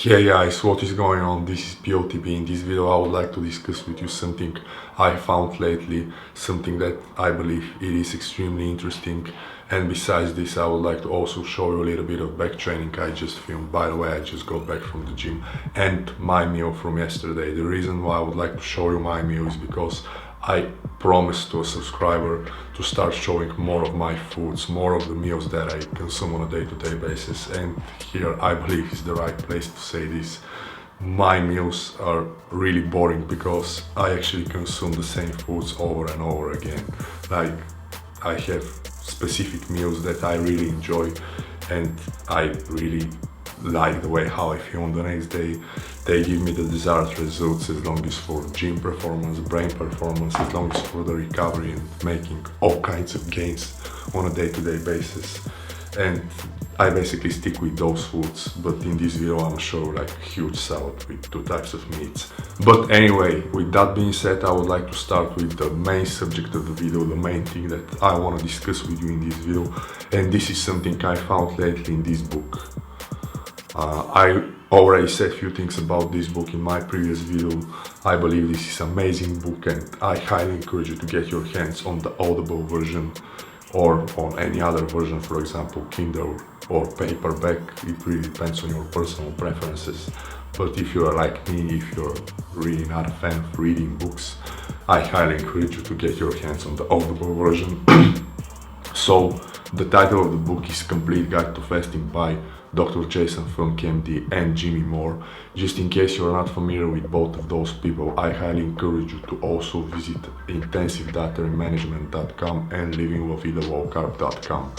Hey guys, what is going on? This is Peteonthebeat. In this video I would like to discuss with you something I found lately, something that I believe it is extremely interesting, and besides this I would like to also show you a little bit of back training I just filmed. By the way, I just got back from the gym and my meal from yesterday. The reason why I would like to show you my meal is because I promised to a subscriber to start showing more of my foods, more of the meals that I consume on a day-to-day basis, and here I believe is the right place to say this. My meals are really boring because I actually consume the same foods over and over again. Like, I have specific meals that I really enjoy and I really like the way how I feel on the next day. They give me the desired results as long as for gym performance, brain performance, as long as for the recovery and making all kinds of gains on a day-to-day basis. And I basically stick with those foods, but in this video I'm show like huge salad with 2 types of meats. But anyway, with that being said, I would like to start with the main subject of the video, the main thing that I want to discuss with you in this video, and this is something I found lately in this book. I already said a few things about this book in my previous video. I believe this is an amazing book and I highly encourage you to get your hands on the Audible version or on any other version, for example Kindle or paperback. It really depends on your personal preferences. But if you are like me, if you're really not a fan of reading books, I highly encourage you to get your hands on the Audible version. So the title of the book is Complete Guide to Fasting by Dr. Jason Funk MD and Jimmy Moore. Just in case you're not familiar with both of those people, I highly encourage you to also visit intensive-management.com and livinglavida.com.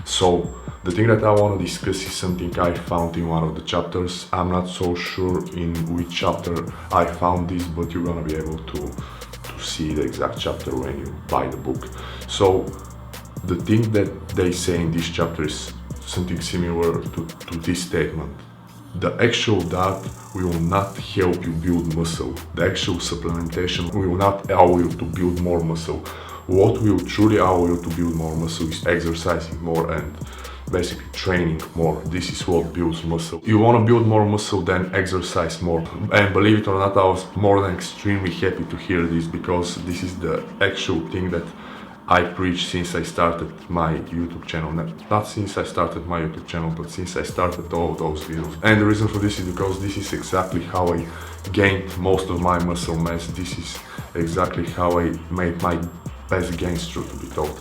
So the thing that I want to discuss is something I found in one of the chapters. I'm not so sure in which chapter I found this, but you're gonna be able to see the exact chapter when you buy the book. So the thing that they say in this chapter is something similar to this statement. The actual diet will not help you build muscle. The actual supplementation will not allow you to build more muscle. What will truly allow you to build more muscle is exercising more and basically training more. This is what builds muscle. You want to build more muscle, then exercise more. And believe it or not, I was more than extremely happy to hear this, because this is the actual thing that I preach since I started my YouTube channel. Not since I started my YouTube channel, but since I started all those videos. And the reason for this is because this is exactly how I gained most of my muscle mass. This is exactly how I made my best gains, truth to be told.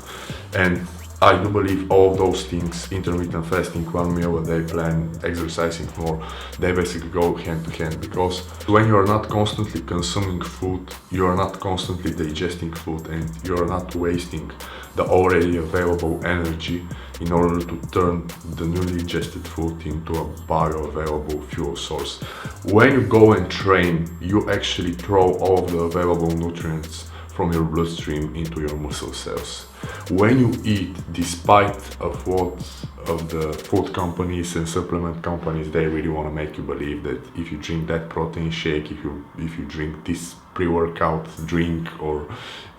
And I do believe all of those things, intermittent fasting, 1 meal a day plan, exercising more, they basically go hand to hand, because when you are not constantly consuming food, you are not constantly digesting food, and you are not wasting the already available energy in order to turn the newly ingested food into a bioavailable fuel source. When you go and train, you actually throw all of the available nutrients from your bloodstream into your muscle cells. When you eat, despite of what of the food companies and supplement companies, they really want to make you believe that if you drink that protein shake, if you drink this pre-workout drink, or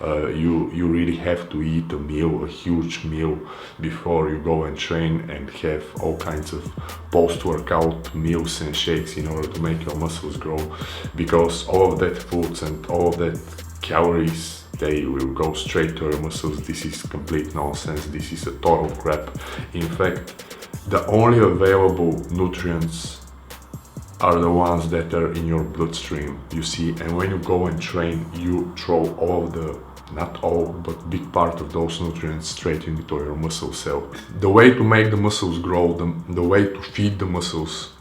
you really have to eat a meal, a huge meal, before you go and train, and have all kinds of post-workout meals and shakes in order to make your muscles grow, because all of that foods and all of that calories, they will go straight to your muscles. This is complete nonsense. This is a total crap. In fact, the only available nutrients are the ones that are in your bloodstream, you see. And when you go and train, you throw all of the, not all, but big part of those nutrients straight into your muscle cell. The way to make the muscles grow, the way to feed the muscles,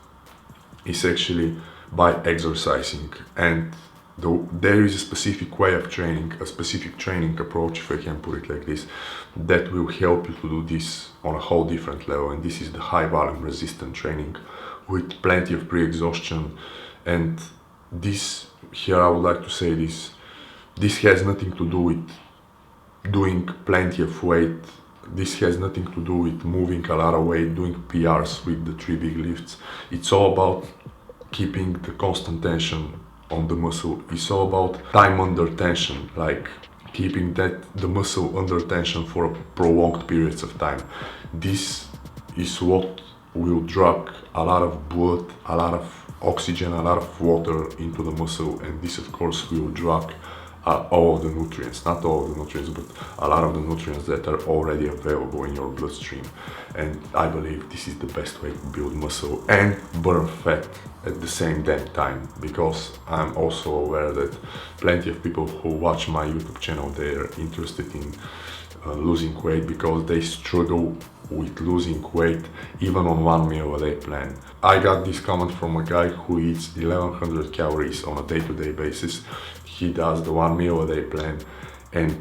is actually by exercising. And there is a specific way of training, a specific training approach, if I can put it like this, that will help you to do this on a whole different level. And this is the high volume resistant training with plenty of pre-exhaustion. And this, here I would like to say this has nothing to do with doing plenty of weight. This has nothing to do with moving a lot of weight, doing PRs with the 3 big lifts. It's all about keeping the constant tension on the muscle. It's all about time under tension, like keeping the muscle under tension for prolonged periods of time. This is what will drag a lot of blood, a lot of oxygen, a lot of water into the muscle, and this of course will drag all of the nutrients, not all of the nutrients, but a lot of the nutrients that are already available in your bloodstream. And I believe this is the best way to build muscle and burn fat at the same damn time, because I'm also aware that plenty of people who watch my YouTube channel, they're interested in losing weight because they struggle with losing weight even on 1 meal a day plan. I got this comment from a guy who eats 1100 calories on a day-to-day basis. He does the 1 meal a day plan and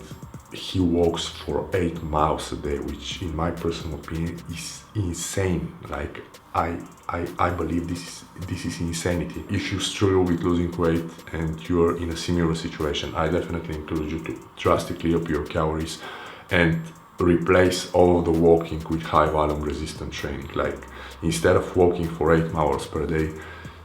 he walks for 8 miles a day, which in my personal opinion is insane. Like I believe this is insanity. If you struggle with losing weight and you're in a similar situation, I definitely encourage you to drastically up your calories and replace all of the walking with high volume resistant training. Like instead of walking for 8 hours per day,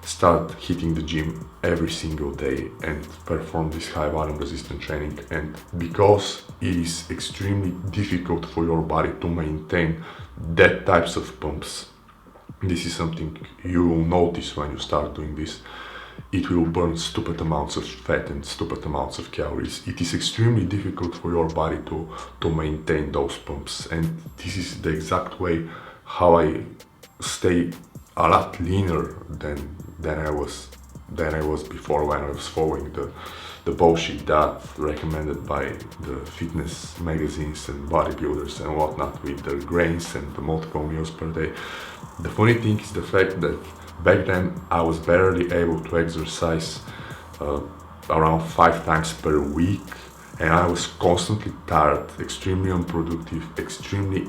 start hitting the gym every single day and perform this high volume resistant training. And because it is extremely difficult for your body to maintain that types of pumps, this is something you will notice when you start doing this. It will burn stupid amounts of fat and stupid amounts of calories. It is extremely difficult for your body to maintain those pumps, and this is the exact way how I stay a lot leaner than I was before, when I was following the bullshit that recommended by the fitness magazines and bodybuilders and whatnot, with the grains and the multiple meals per day. The funny thing is the fact that back then I was barely able to exercise around 5 times per week, and I was constantly tired, extremely unproductive, extremely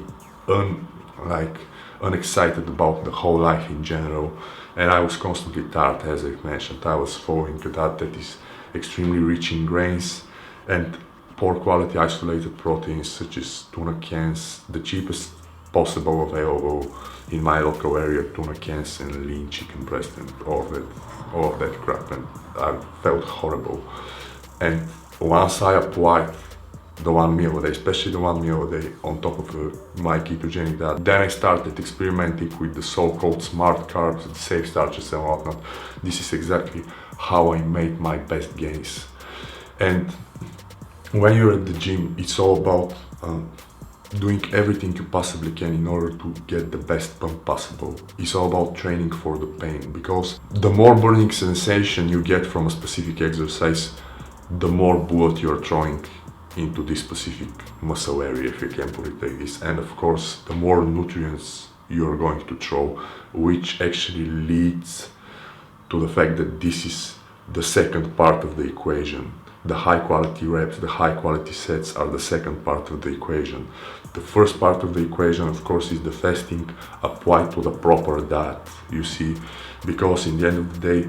unexcited about the whole life in general, and I was constantly tired. As I mentioned, I was following a diet that is extremely rich in grains and poor quality isolated proteins such as tuna cans, the cheapest possible available in my local area, tuna cans and lean chicken breast and all of that crap, and I felt horrible. And once I applied the 1 meal a day, especially the 1 meal a day on top of my ketogenic diet, then I started experimenting with the so-called smart carbs, the safe starches and whatnot. This is exactly how I made my best gains. And when you're at the gym, it's all about doing everything you possibly can in order to get the best pump possible. It's all about training for the pain, because the more burning sensation you get from a specific exercise, the more bullet you're throwing into this specific muscle area, if you can put it like this. And of course, the more nutrients you're going to throw, which actually leads to the fact that this is the second part of the equation. The high quality reps, the high quality sets are the second part of the equation. The first part of the equation, of course, is the fasting applied to the proper diet, you see, because in the end of the day,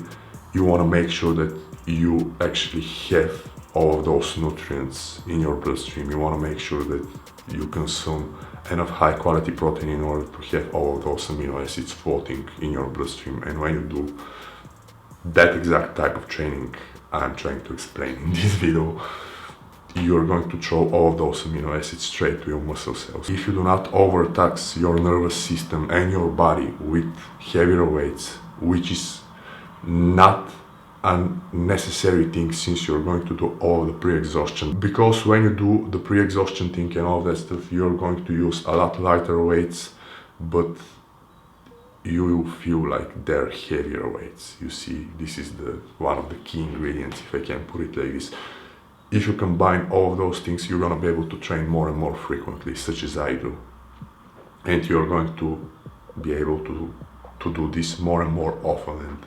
you want to make sure that you actually have all of those nutrients in your bloodstream. You want to make sure that you consume enough high quality protein in order to have all of those amino acids floating in your bloodstream. And when you do that exact type of training I'm trying to explain in this video, you're going to throw all of those amino acids straight to your muscle cells. If you do not overtax your nervous system and your body with heavier weights, which is not a necessary thing since you're going to do all the pre-exhaustion, because when you do the pre-exhaustion thing and all that stuff, you're going to use a lot lighter weights, but you will feel like they're heavier weights. You see, this is one of the key ingredients, if I can put it like this. If you combine all of those things, you're gonna be able to train more and more frequently, such as I do. And you're going to be able to do this more and more often, and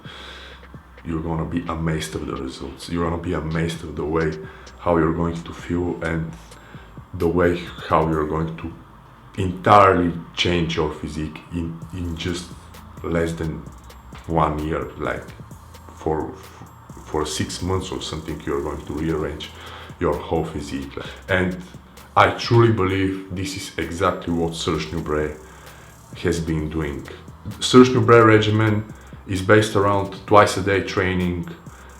you're gonna be amazed of the results. You're gonna be amazed of the way how you're going to feel and the way how you're going to entirely change your physique in just less than 1 year. Like for 6 months or something, you're going to rearrange your whole physique. And I truly believe this is exactly what Serge Nubret has been doing. Serge Nubret regimen is based around twice a day training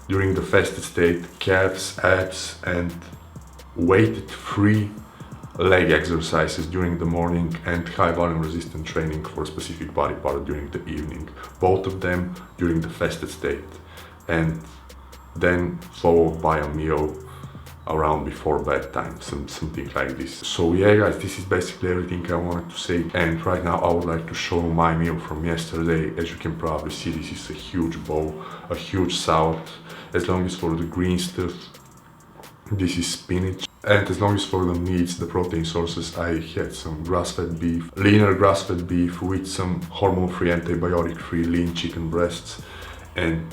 during the fasted state, calves, abs, and weighted free leg exercises during the morning and high volume resistance training for a specific body part during the evening. Both of them during the fasted state, and then followed by a meal around before bedtime, something like this. So yeah guys, this is basically everything I wanted to say, and right now I would like to show my meal from yesterday. As you can probably see, this is a huge bowl, a huge salad. As long as for the green stuff, this is spinach, and as long as for the meats, the protein sources, I had some grass-fed beef, leaner grass-fed beef with some hormone-free, antibiotic-free lean chicken breasts, and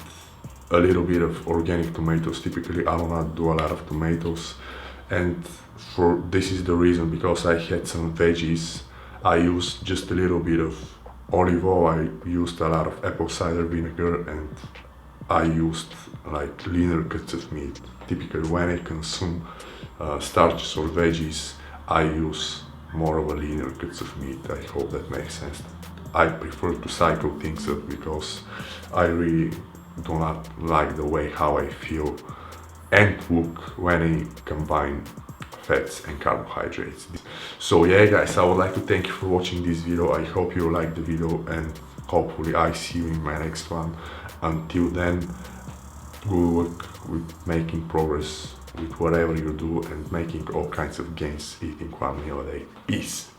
a little bit of organic tomatoes. Typically I do not do a lot of tomatoes, and for this is the reason, because I had some veggies. I used just a little bit of olive oil, I used a lot of apple cider vinegar, and I used like leaner cuts of meat. Typically when I consume starches or veggies, I use more of a leaner cuts of meat. I hope that makes sense. I prefer to cycle things up because I really do not like the way how I feel and look when I combine fats and carbohydrates. So yeah guys, I would like to thank you for watching this video. I hope you liked the video, and hopefully I see you in my next one. Until then, good luck with making progress with whatever you do and making all kinds of gains eating one meal a day. Peace.